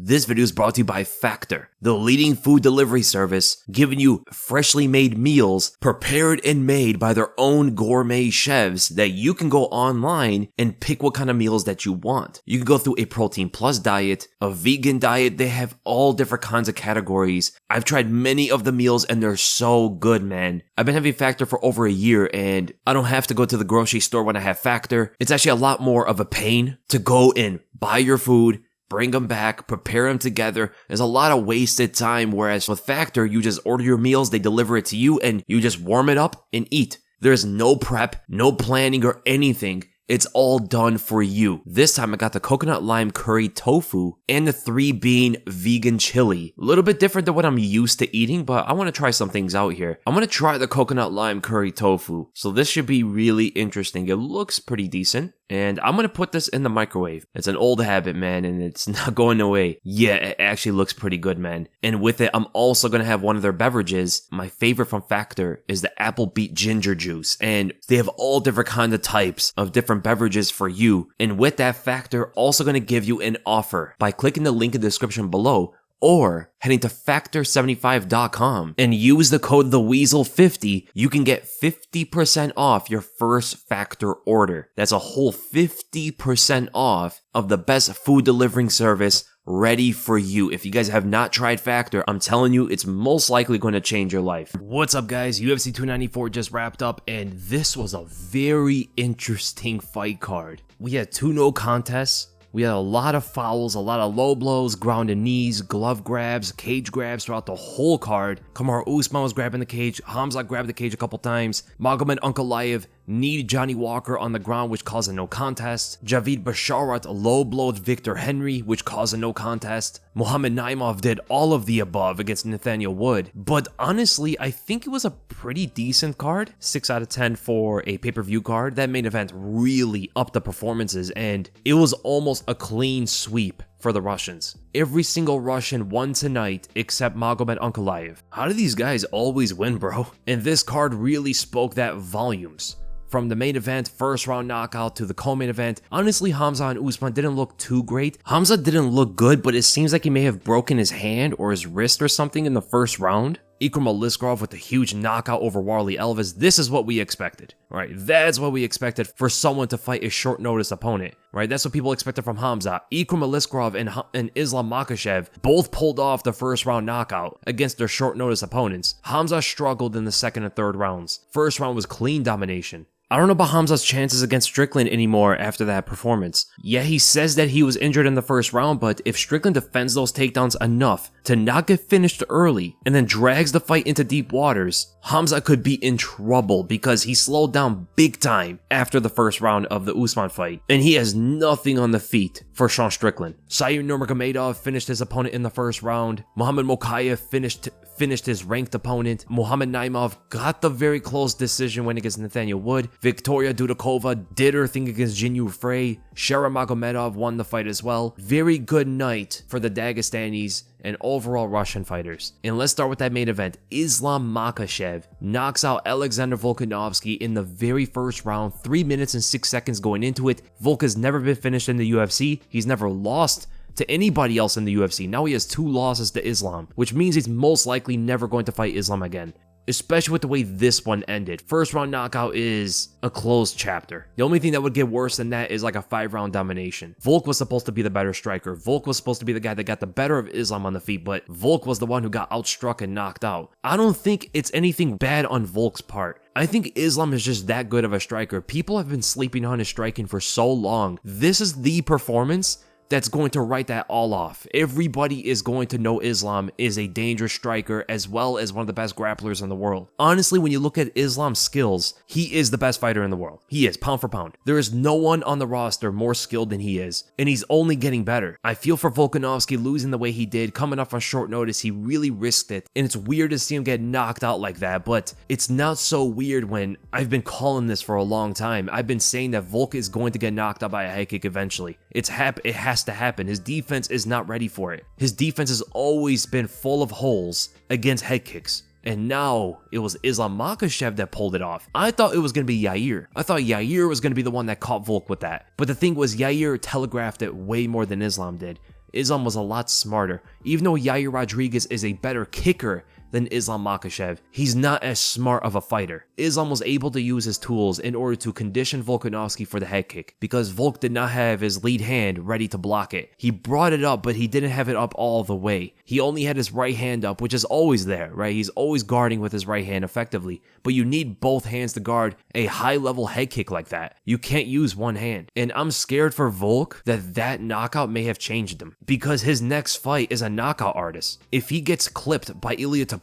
This video is brought to you by Factor, the leading food delivery service, giving you freshly made meals prepared and made by their own gourmet chefs that you can go online and pick what kind of meals that you want. You can go through a protein plus diet, a vegan diet. They have all different kinds of categories. I've tried many of the meals and they're so good, man. I've been having Factor for over a year and I don't have to go to the grocery store when I have Factor. It's actually a lot more of a pain to go and buy your food, bring them back, prepare them together. There's a lot of wasted time, whereas with Factor, you just order your meals, they deliver it to you, and you just warm it up and eat. There's no prep, no planning or anything. It's all done for you. This time I got the coconut lime curry tofu and the 3-bean vegan chili. A little bit different than what I'm used to eating, but I want to try some things out here. I'm going to try the coconut lime curry tofu. So this should be really interesting. It looks pretty decent. And I'm going to put this in the microwave. It's an old habit, man, and it's not going away. Yeah, it actually looks pretty good, man. And with it, I'm also going to have one of their beverages. My favorite from Factor is the apple beet ginger juice. And they have all different kinds of types of different beverages for you. And with that, Factor also going to give you an offer by clicking the link in the description below, or heading to factor75.com and use the code TheWeasel50, you can get 50% off your first Factor order. That's a whole 50% off of the best food delivering service ready for you. If you guys have not tried Factor, I'm telling you, it's most likely going to change your life. What's up, guys? UFC 294 just wrapped up, and this was a very interesting fight card. We had 2 no contests. We had a lot of fouls, a lot of low blows, grounded knees, glove grabs, cage grabs throughout the whole card. Kamaru Usman was grabbing the cage. Khamzat grabbed the cage a couple times. Magomed Ankalaev kneed Johnny Walker on the ground, which caused a no contest. Javid Basharat low-blowed Victor Henry, which caused a no contest. Naimov did all of the above against Nathaniel Wood. But honestly, I think it was a pretty decent card. 6 out of 10 for a pay-per-view card. That main event really upped the performances, and it was almost a clean sweep for the Russians. Every single Russian won tonight except Magomed Ankalaev. How do these guys always win, bro? And this card really spoke that volumes. From the main event, first round knockout, to the co-main event, honestly, Khamzat and Usman didn't look too great. Khamzat didn't look good, but it seems like he may have broken his hand or his wrist or something in the first round. Ikram Aliskerov with a huge knockout over Warlley Alves. This is what we expected, right? That's what we expected for someone to fight a short notice opponent, right? That's what people expected from Khamzat. Ikram Aliskerov and Islam Makhachev both pulled off the first round knockout against their short notice opponents. Khamzat struggled in the second and third rounds. First round was clean domination. I don't know about Khamzat's chances against Strickland anymore after that performance. Yeah, he says that he was injured in the first round, but if Strickland defends those takedowns enough to not get finished early and then drags the fight into deep waters, Khamzat could be in trouble because he slowed down big time after the first round of the Usman fight, and he has nothing on the feet for Sean Strickland. Nurmagomedov finished his opponent in the first round. Mokaev finished his ranked opponent. Naimov got the very close decision win against Nathaniel Wood. Viktoriia Dudakova did her thing against Jinh Frey. Shara Magomedov won the fight as well. Very good night for the Dagestanis and overall Russian fighters. And let's start with that main event. Islam Makhachev knocks out Alexander Volkanovski in the very first round, 3 minutes and 6 seconds going into it. Volk has never been finished in the UFC. He's never lost to anybody else in the UFC. Now he has 2 losses to Islam, which means he's most likely never going to fight Islam again, especially with the way this one ended. First round knockout is a closed chapter. The only thing that would get worse than that is like a 5-round domination. Volk was supposed to be the better striker. Volk was supposed to be the guy that got the better of Islam on the feet, but Volk was the one who got outstruck and knocked out. I don't think it's anything bad on Volk's part. I think Islam is just that good of a striker. People have been sleeping on his striking for so long. This is the performance that's going to write that all off. Everybody is going to know Islam is a dangerous striker as well as one of the best grapplers in the world. Honestly, when you look at Islam's skills, he is the best fighter in the world. He is, pound for pound. There is no one on the roster more skilled than he is, and he's only getting better. I feel for Volkanovski losing the way he did, coming up on short notice. He really risked it, and it's weird to see him get knocked out like that, but it's not so weird when I've been calling this for a long time. I've been saying that Volk is going to get knocked out by a head kick eventually. It has to happen. His defense is not ready for it. His defense has always been full of holes against head kicks. And now it was Islam Makhachev that pulled it off. I thought it was going to be Yahya. I thought Yahya was going to be the one that caught Volk with that. But the thing was, Yahya telegraphed it way more than Islam did. Islam was a lot smarter. Even though Yair Rodriguez is a better kicker than Islam Makhachev, he's not as smart of a fighter. Islam was able to use his tools in order to condition Volkanovski for the head kick, because Volk did not have his lead hand ready to block it. He brought it up, but he didn't have it up all the way. He only had his right hand up, which is always there, right? He's always guarding with his right hand effectively, but you need both hands to guard a high-level head kick like that. You can't use one hand. And I'm scared for Volk that knockout may have changed him, because his next fight is a knockout artist. If he gets clipped by Elliott,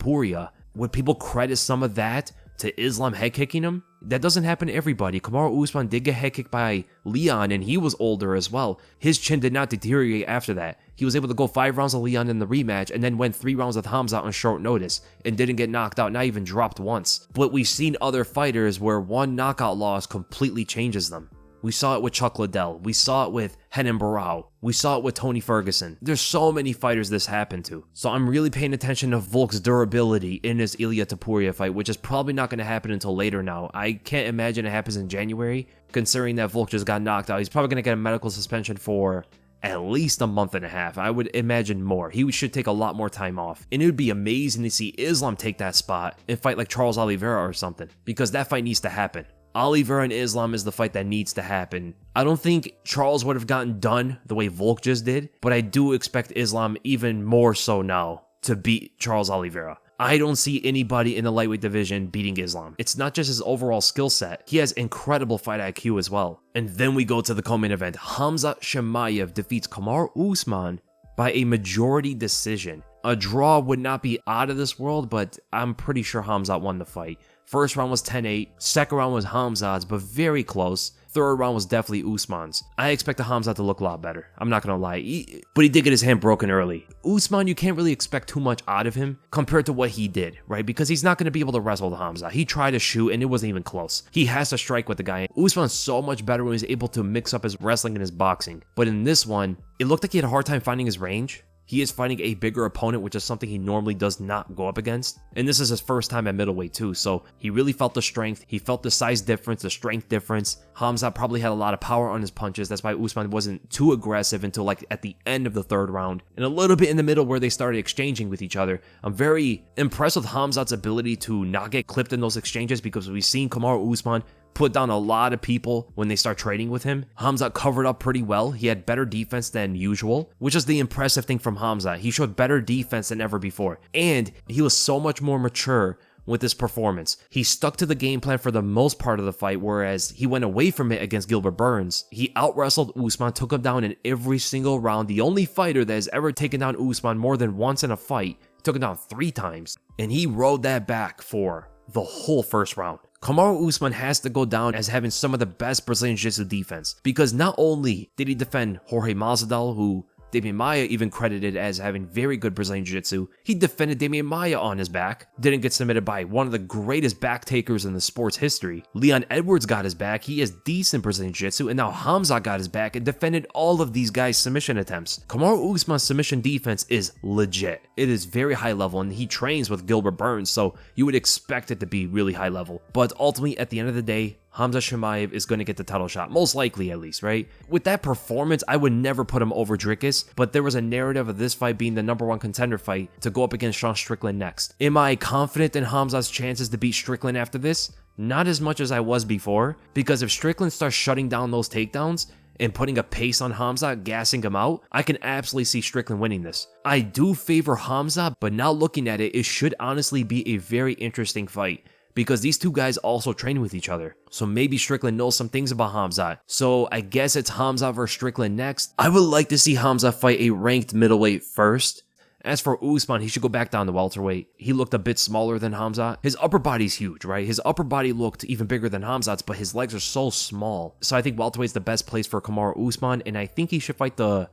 would people credit some of that to Islam head kicking him? That doesn't happen to everybody. Kamaru Usman did get head kicked by Leon, and he was older as well. His chin did not deteriorate after that. He was able to go 5 rounds of Leon in the rematch, and then went 3 rounds with Khamzat on short notice, and didn't get knocked out, not even dropped once. But we've seen other fighters where one knockout loss completely changes them. We saw it with Chuck Liddell. We saw it with Renan Barão. We saw it with Tony Ferguson. There's so many fighters this happened to. So I'm really paying attention to Volk's durability in his Ilya Topuria fight, which is probably not going to happen until later now. I can't imagine it happens in January, considering that Volk just got knocked out. He's probably going to get a medical suspension for at least a month and a half. I would imagine more. He should take a lot more time off. And it would be amazing to see Islam take that spot and fight like Charles Oliveira or something, because that fight needs to happen. Oliveira and Islam is the fight that needs to happen. I don't think Charles would have gotten done the way Volk just did, but I do expect Islam even more so now to beat Charles Oliveira. I don't see anybody in the lightweight division beating Islam. It's not just his overall skill set. He has incredible fight IQ as well. And then we go to the co-main event. Khamzat Chimaev defeats Kamaru Usman by a majority decision. A draw would not be out of this world, but I'm pretty sure Khamzat won the fight. First round was 10-8, second round was Khamzat's, but very close. Third round was definitely Usman's. I expect the Khamzat to look a lot better. I'm not going to lie. But he did get his hand broken early. Usman, you can't really expect too much out of him compared to what he did, right? Because he's not going to be able to wrestle the Khamzat. He tried to shoot and it wasn't even close. He has to strike with the guy. Usman's so much better when he's able to mix up his wrestling and his boxing. But in this one, it looked like he had a hard time finding his range. He is fighting a bigger opponent, which is something he normally does not go up against. And this is his first time at middleweight too, so he really felt the strength. He felt the size difference, the strength difference. Khamzat probably had a lot of power on his punches. That's why Usman wasn't too aggressive until like at the end of the third round. And a little bit in the middle where they started exchanging with each other. I'm very impressed with Khamzat's ability to not get clipped in those exchanges, because we've seen Kamaru Usman put down a lot of people when they start trading with him. Khamzat covered up pretty well. He had better defense than usual, which is the impressive thing from Khamzat. He showed better defense than ever before, and he was so much more mature with his performance. He stuck to the game plan for the most part of the fight, whereas he went away from it against Gilbert Burns. He out-wrestled Usman, took him down in every single round. The only fighter that has ever taken down Usman more than once in a fight, took him down 3 times, and he rode that back for the whole first round. Kamaru Usman has to go down as having some of the best Brazilian Jiu-Jitsu defense, because not only did he defend Jorge Masvidal, who Damian Maia even credited as having very good Brazilian Jiu-Jitsu, he defended Damian Maia on his back, didn't get submitted by one of the greatest back takers in the sport's history. Leon Edwards got his back, he has decent Brazilian Jiu-Jitsu, and now Khamzat got his back and defended all of these guys' submission attempts. Kamaru Usman's submission defense is legit. It is very high level, and he trains with Gilbert Burns, so you would expect it to be really high level. But ultimately, at the end of the day, Khamzat Chimaev is going to get the title shot, most likely at least, right? With that performance, I would never put him over Dricus, but there was a narrative of this fight being the #1 contender fight to go up against Sean Strickland next. Am I confident in Khamzat's chances to beat Strickland after this? Not as much as I was before, because if Strickland starts shutting down those takedowns and putting a pace on Khamzat, gassing him out, I can absolutely see Strickland winning this. I do favor Khamzat, but now looking at it, it should honestly be a very interesting fight, because these two guys also train with each other. So maybe Strickland knows some things about Khamzat. So I guess it's Khamzat versus Strickland next. I would like to see Khamzat fight a ranked middleweight first. As for Usman, he should go back down to welterweight. He looked a bit smaller than Khamzat. His upper body's huge, right? His upper body looked even bigger than Khamzat's, but his legs are so small. So I think welterweight's the best place for Kamaru Usman, and I think he should fight the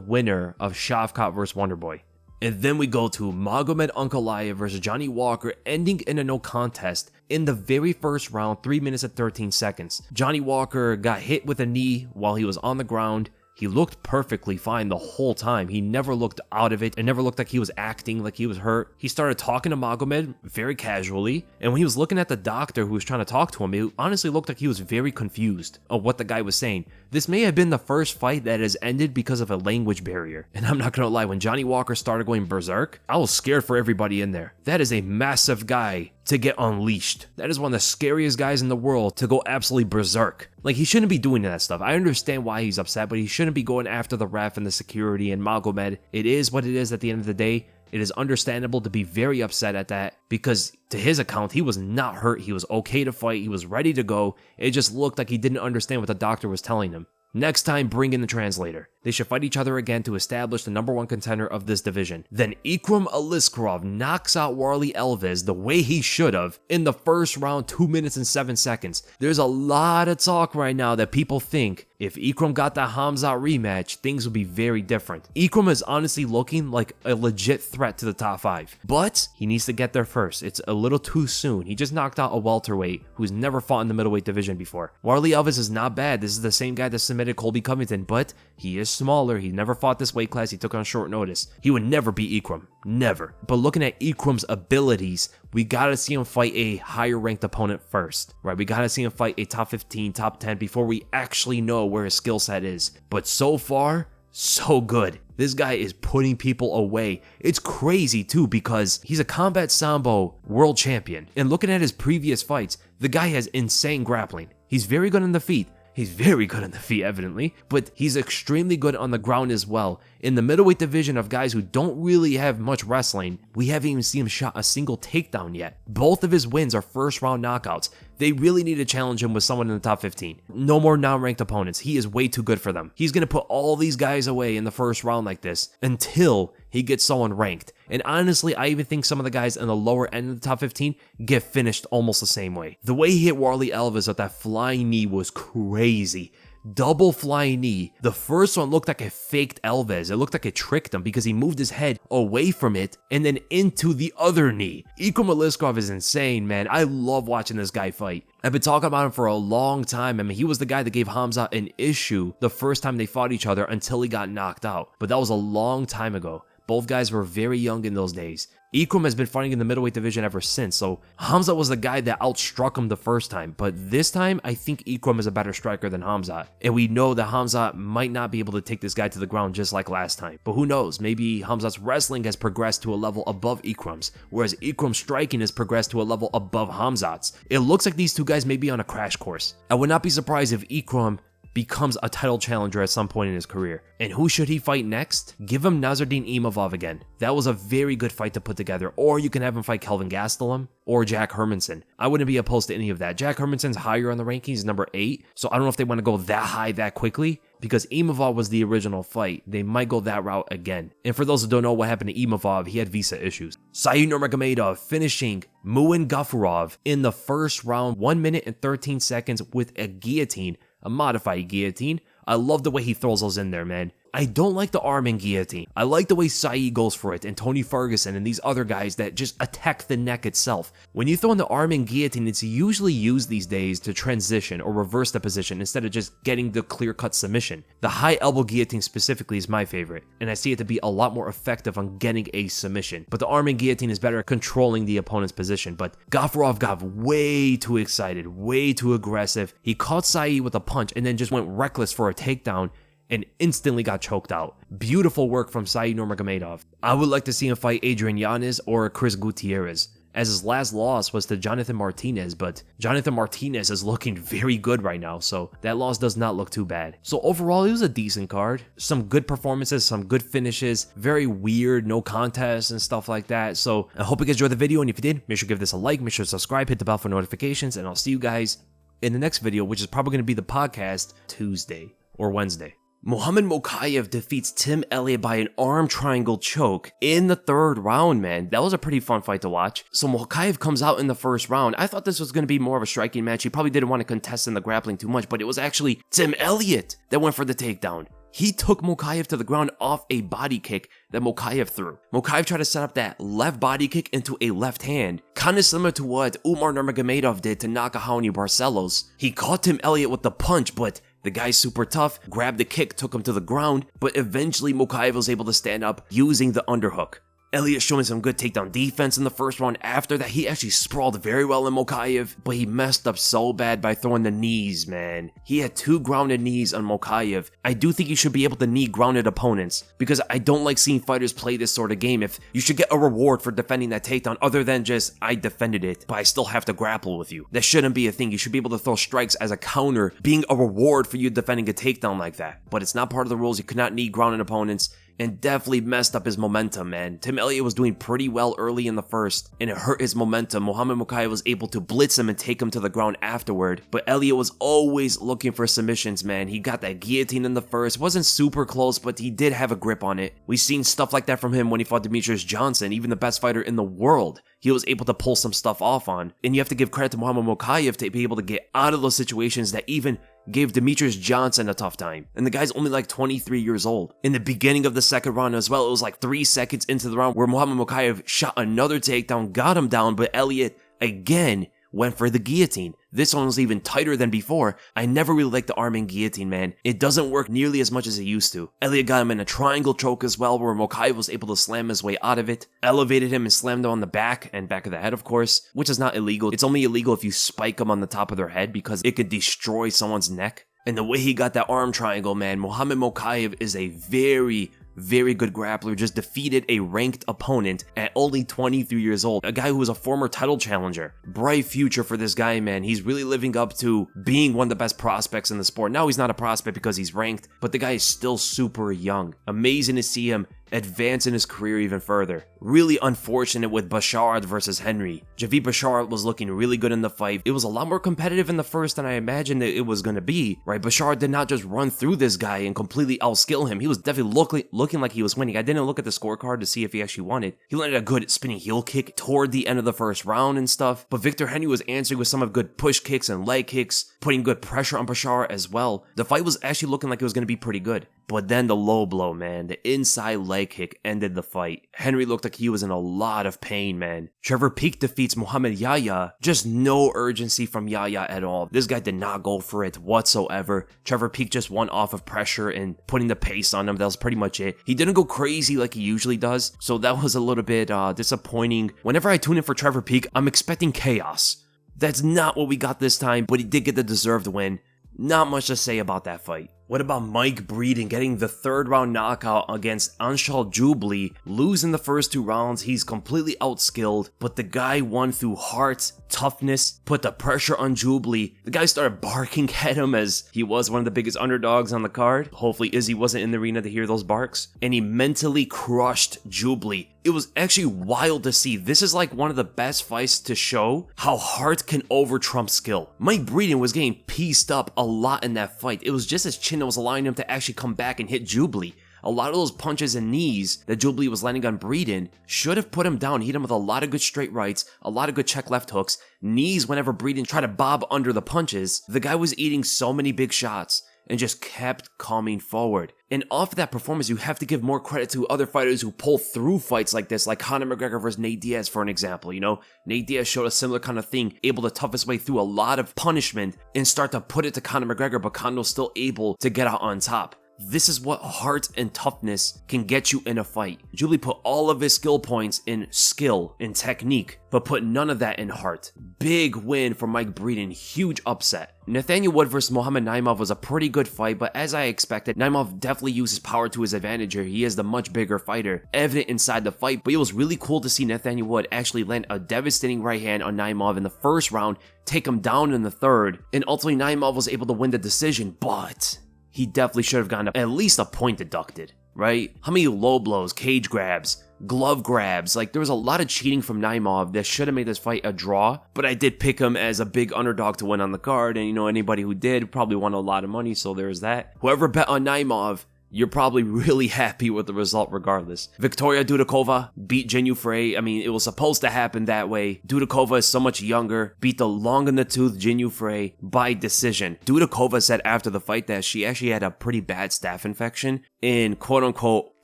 winner of Shavkat versus Wonderboy. And then we go to Magomed Ankalaev versus Johnny Walker, ending in a no contest in the very first round, 3 minutes and 13 seconds. Johnny Walker got hit with a knee while he was on the ground. He looked perfectly fine the whole time. He never looked out of it. It never looked like he was acting like he was hurt. He started talking to Magomed very casually, and when he was looking at the doctor who was trying to talk to him, it honestly looked like he was very confused of what the guy was saying. This may have been the first fight that has ended because of a language barrier. And I'm not gonna lie, when Johnny Walker started going berserk, I was scared for everybody in there. That is a massive guy to get unleashed. That is one of the scariest guys in the world to go absolutely berserk. Like, he shouldn't be doing that stuff. I understand why he's upset, but he shouldn't be going after the ref and the security and Magomed. It is what it is at the end of the day. It is understandable to be very upset at that because to his account, he was not hurt. He was okay to fight. He was ready to go. It just looked like he didn't understand what the doctor was telling him. Next time, bring in the translator. They should fight each other again to establish the #1 contender of this division. Then Ikram Aliskerov knocks out Warlley Alves the way he should have in the first round, 2 minutes and 7 seconds. There's a lot of talk right now that people think if Ikram got that Khamzat rematch, things would be very different. Ikram is honestly looking like a legit threat to the top 5, but he needs to get there first. It's a little too soon. He just knocked out a welterweight who's never fought in the middleweight division before. Warlley Alves is not bad. This is the same guy that submitted Colby Covington, but he is smaller. He never fought this weight class. He took on short notice. He would never beat Ikram. Never. But looking at Ikram's abilities, we gotta see him fight a higher ranked opponent first, right? We gotta see him fight a top 15, top 10 before we actually know where his skill set is. But so far, so good. This guy is putting people away. It's crazy too because he's a combat sambo world champion. And looking at his previous fights, the guy has insane grappling. He's very good on the feet. He's very good on the feet, evidently, but he's extremely good on the ground as well. In the middleweight division of guys who don't really have much wrestling, we haven't even seen him shot a single takedown yet. Both of his wins are first round knockouts. They really need to challenge him with someone in the top 15. No more non-ranked opponents. He is way too good for them. He's going to put all these guys away in the first round like this until he gets someone ranked. And honestly, I even think some of the guys in the lower end of the top 15 get finished almost the same way. The way he hit Warlley Alves with that flying knee was crazy. Double flying knee. The first one looked like it faked Alves. It looked like it tricked him because he moved his head away from it and then into the other knee. Ikram Aliskerov is insane, man. I love watching this guy fight. I've been talking about him for a long time. I mean, he was the guy that gave Khamzat an issue the first time they fought each other until he got knocked out. But that was a long time ago. Both guys were very young in those days. Ikram has been fighting in the middleweight division ever since, so Khamzat was the guy that outstruck him the first time, but this time, I think Ikram is a better striker than Khamzat, and we know that Khamzat might not be able to take this guy to the ground just like last time, but who knows, maybe Khamzat's wrestling has progressed to a level above Ikram's, whereas Ikram's striking has progressed to a level above Khamzat's. It looks like these two guys may be on a crash course. I would not be surprised if Ikram becomes a title challenger at some point in his career. And who should he fight next? Give him Nasruddin Imavov again. That was a very good fight to put together. Or you can have him fight Kelvin Gastelum or Jack Hermanson. I wouldn't be opposed to any of that. Jack Hermanson's higher on the rankings, number 8. So I don't know if they want to go that high that quickly because Imavov was the original fight. They might go that route again. And for those who don't know what happened to Imavov, he had visa issues. Saeed Nurmagomedov finishing Muin Gafurov in the first round, 1 minute and 13 seconds with a guillotine. A modified guillotine. I love the way he throws those in there, man. I don't like the arm and guillotine. I like the way Saeed goes for it and Tony Ferguson and these other guys that just attack the neck itself. When you throw in the arm and guillotine, it's usually used these days to transition or reverse the position instead of just getting the clear-cut submission. The high elbow guillotine specifically is my favorite, and I see it to be a lot more effective on getting a submission. But the arm and guillotine is better at controlling the opponent's position. But Gafurov got way too excited, way too aggressive. He caught Saeed with a punch and then just went reckless for a takedown and instantly got choked out. Beautiful work from Saeed Nurmagomedov. I would like to see him fight Adrian Yanez or Chris Gutierrez, as his last loss was to Jonathan Martinez, but Jonathan Martinez is looking very good right now, so that loss does not look too bad. So overall, it was a decent card. Some good performances, some good finishes, very weird, no contests and stuff like that. So I hope you guys enjoyed the video, and if you did, make sure to give this a like, make sure to subscribe, hit the bell for notifications, and I'll see you guys in the next video, which is probably going to be the podcast Tuesday or Wednesday. Mokaev defeats Tim Elliott by an arm triangle choke in the 3rd round, man. That was a pretty fun fight to watch. So Mokaev comes out in the 1st round. I thought this was going to be more of a striking match. He probably didn't want to contest in the grappling too much, but it was actually Tim Elliott that went for the takedown. He took Mokaev to the ground off a body kick that Mokaev threw. Mokaev tried to set up that left body kick into a left hand, kind of similar to what Umar Nurmagomedov did to Nakahauni Barcelos. He caught Tim Elliott with the punch, but The guy's super tough, grabbed the kick, took him to the ground, but eventually Mokaev was able to stand up using the underhook. Elliott showing some good takedown defense in the first round. After that, he actually sprawled very well in Mokaev, but he messed up so bad by throwing the knees, man. He had 2 grounded knees on Mokaev. I do think you should be able to knee grounded opponents, because I don't like seeing fighters play this sort of game. If you should get a reward for defending that takedown other than just, I defended it, but I still have to grapple with you. That shouldn't be a thing. You should be able to throw strikes as a counter, being a reward for you defending a takedown like that. But it's not part of the rules. You could not knee grounded opponents. And definitely messed up his momentum, man. Tim Elliott was doing pretty well early in the first, and it hurt his momentum. Mokaev was able to blitz him and take him to the ground afterward, but Elliott was always looking for submissions, man. He got that guillotine in the first. Wasn't super close, but he did have a grip on it. We've seen stuff like that from him when he fought Demetrius Johnson, even the best fighter in the world. He was able to pull some stuff off on. And you have to give credit to Mokaev to be able to get out of those situations that even gave Demetrius Johnson a tough time. And the guy's only like 23 years old. In the beginning of the second round as well, it was like 3 seconds into the round where Mokaev shot another takedown, got him down, but Elliott again went for the guillotine. This one was even tighter than before. I never really liked the arm and guillotine, man. It doesn't work nearly as much as it used to. Elliott got him in a triangle choke as well, where Mokaev was able to slam his way out of it, elevated him and slammed him on the back and back of the head, of course, which is not illegal. It's only illegal if you spike them on the top of their head because it could destroy someone's neck. And the way he got that arm triangle, man, Mokaev is a very good grappler, just defeated a ranked opponent at only 23 years old. A guy who was a former title challenger. Bright future for this guy, man. He's really living up to being one of the best prospects in the sport. Now he's not a prospect because he's ranked, but the guy is still super young. Amazing to see him advance in his career even further. Really unfortunate with Basharat versus Henry. Javid Basharat was looking really good in the fight. It was a lot more competitive in the first than I imagined it was going to be, right? Basharat did not just run through this guy and completely outskill him. He was definitely looking like he was winning. I didn't look at the scorecard to see if he actually won it. He landed a good spinning heel kick toward the end of the first round and stuff, but Victor Henry was answering with some of good push kicks and leg kicks, putting good pressure on Basharat as well. The fight was actually looking like it was going to be pretty good. But then the low blow, man, the inside leg kick ended the fight. Henry looked like he was in a lot of pain, man. Trevor Peek defeats Muhammad Yahya. Just no urgency from Yahya at all. This guy did not go for it whatsoever. Trevor Peek just won off of pressure and putting the pace on him. That was pretty much it. He didn't go crazy like he usually does, so that was a little bit disappointing. Whenever I tune in for Trevor Peek, I'm expecting chaos. That's not what we got this time, but he did get the deserved win. Not much to say about that fight. What about Mike Breeden getting the 3rd round knockout against Ashul Jubli? Losing the first 2 rounds, he's completely outskilled, but the guy won through heart, toughness, put the pressure on Jubli. The guy started barking at him as he was one of the biggest underdogs on the card. Hopefully Izzy wasn't in the arena to hear those barks. And he mentally crushed Jubli. It was actually wild to see. This is like one of the best fights to show how heart can over-trump skill. Mike Breeden was getting pieced up a lot in that fight. It was just his chin that was allowing him to actually come back and hit Jubli. A lot of those punches and knees that Jubli was landing on Breeden should have put him down, hit him with a lot of good straight rights, a lot of good check left hooks, knees whenever Breeden tried to bob under the punches. The guy was eating so many big shots and just kept coming forward. And off of that performance, you have to give more credit to other fighters who pull through fights like this, like Conor McGregor versus Nate Diaz, for an example. You know, Nate Diaz showed a similar kind of thing, able to tough his way through a lot of punishment and start to put it to Conor McGregor, but Conor was still able to get out on top. This is what heart and toughness can get you in a fight. Jubli put all of his skill points in skill and technique, but put none of that in heart. Big win for Mike Breeden, huge upset. Nathaniel Wood versus Mohamed Naimov was a pretty good fight, but as I expected, Naimov definitely used his power to his advantage here. He is the much bigger fighter, evident inside the fight, but it was really cool to see Nathaniel Wood actually land a devastating right hand on Naimov in the first round, take him down in the third, and ultimately Naimov was able to win the decision, but he definitely should have gotten at least a point deducted, right? How many low blows, cage grabs, glove grabs? Like, there was a lot of cheating from Naimov that should have made this fight a draw, but I did pick him as a big underdog to win on the card, and you know, anybody who did probably won a lot of money, so there's that. Whoever bet on Naimov, you're probably really happy with the result regardless. Viktoriia Dudakova beat Jinh Frey. I mean, it was supposed to happen that way. Dudakova is so much younger, beat the long-in-the-tooth Jinh Frey by decision. Dudakova said after the fight that she actually had a pretty bad staph infection in quote-unquote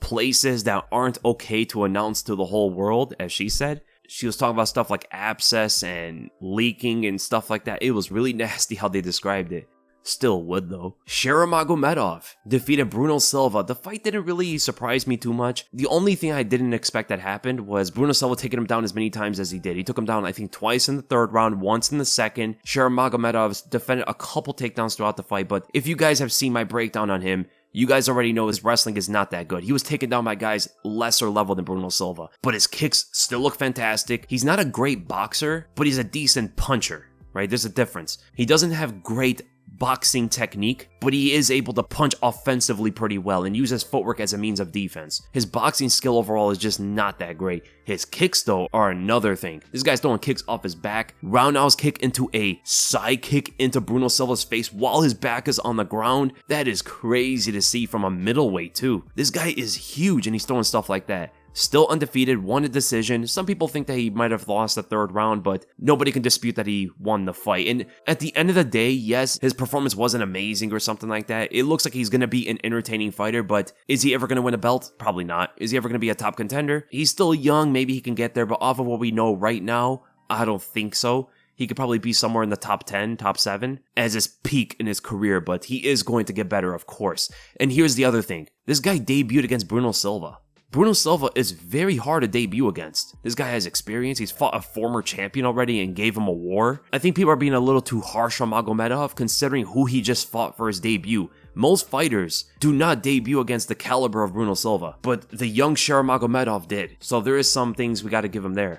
places that aren't okay to announce to the whole world, as she said. She was talking about stuff like abscess and leaking and stuff like that. It was really nasty how they described it. Still would though. Shara Magomedov defeated Bruno Silva. The fight didn't really surprise me too much. The only thing I didn't expect that happened was Bruno Silva taking him down as many times as he did. He took him down, I think, twice in the third round, once in the second. Shara Magomedov defended a couple takedowns throughout the fight, but if you guys have seen my breakdown on him, you guys already know his wrestling is not that good. He was taken down by guys lesser level than Bruno Silva, but his kicks still look fantastic. He's not a great boxer, but he's a decent puncher, right? There's a difference. He doesn't have great boxing technique, but he is able to punch offensively pretty well and use his footwork as a means of defense. His boxing skill overall is just not that great. His kicks, though, are another thing. This guy's throwing kicks off his back. Roundhouse kick into a side kick into Bruno Silva's face while his back is on the ground. That is crazy to see from a middleweight, too. This guy is huge and he's throwing stuff like that. Still undefeated, won a decision. Some people think that he might have lost the third round, but nobody can dispute that he won the fight. And at the end of the day, yes, his performance wasn't amazing or something like that. It looks like he's going to be an entertaining fighter, but is he ever going to win a belt? Probably not. Is he ever going to be a top contender? He's still young, maybe he can get there, but off of what we know right now, I don't think so. He could probably be somewhere in the top 10, top 7 as his peak in his career, but he is going to get better, of course. And here's the other thing. This guy debuted against Bruno Silva. Bruno Silva is very hard to debut against. This guy has experience. He's fought a former champion already and gave him a war. I think people are being a little too harsh on Magomedov considering who he just fought for his debut. Most fighters do not debut against the caliber of Bruno Silva, but the young Shara Magomedov did. So there is some things we got to give him there.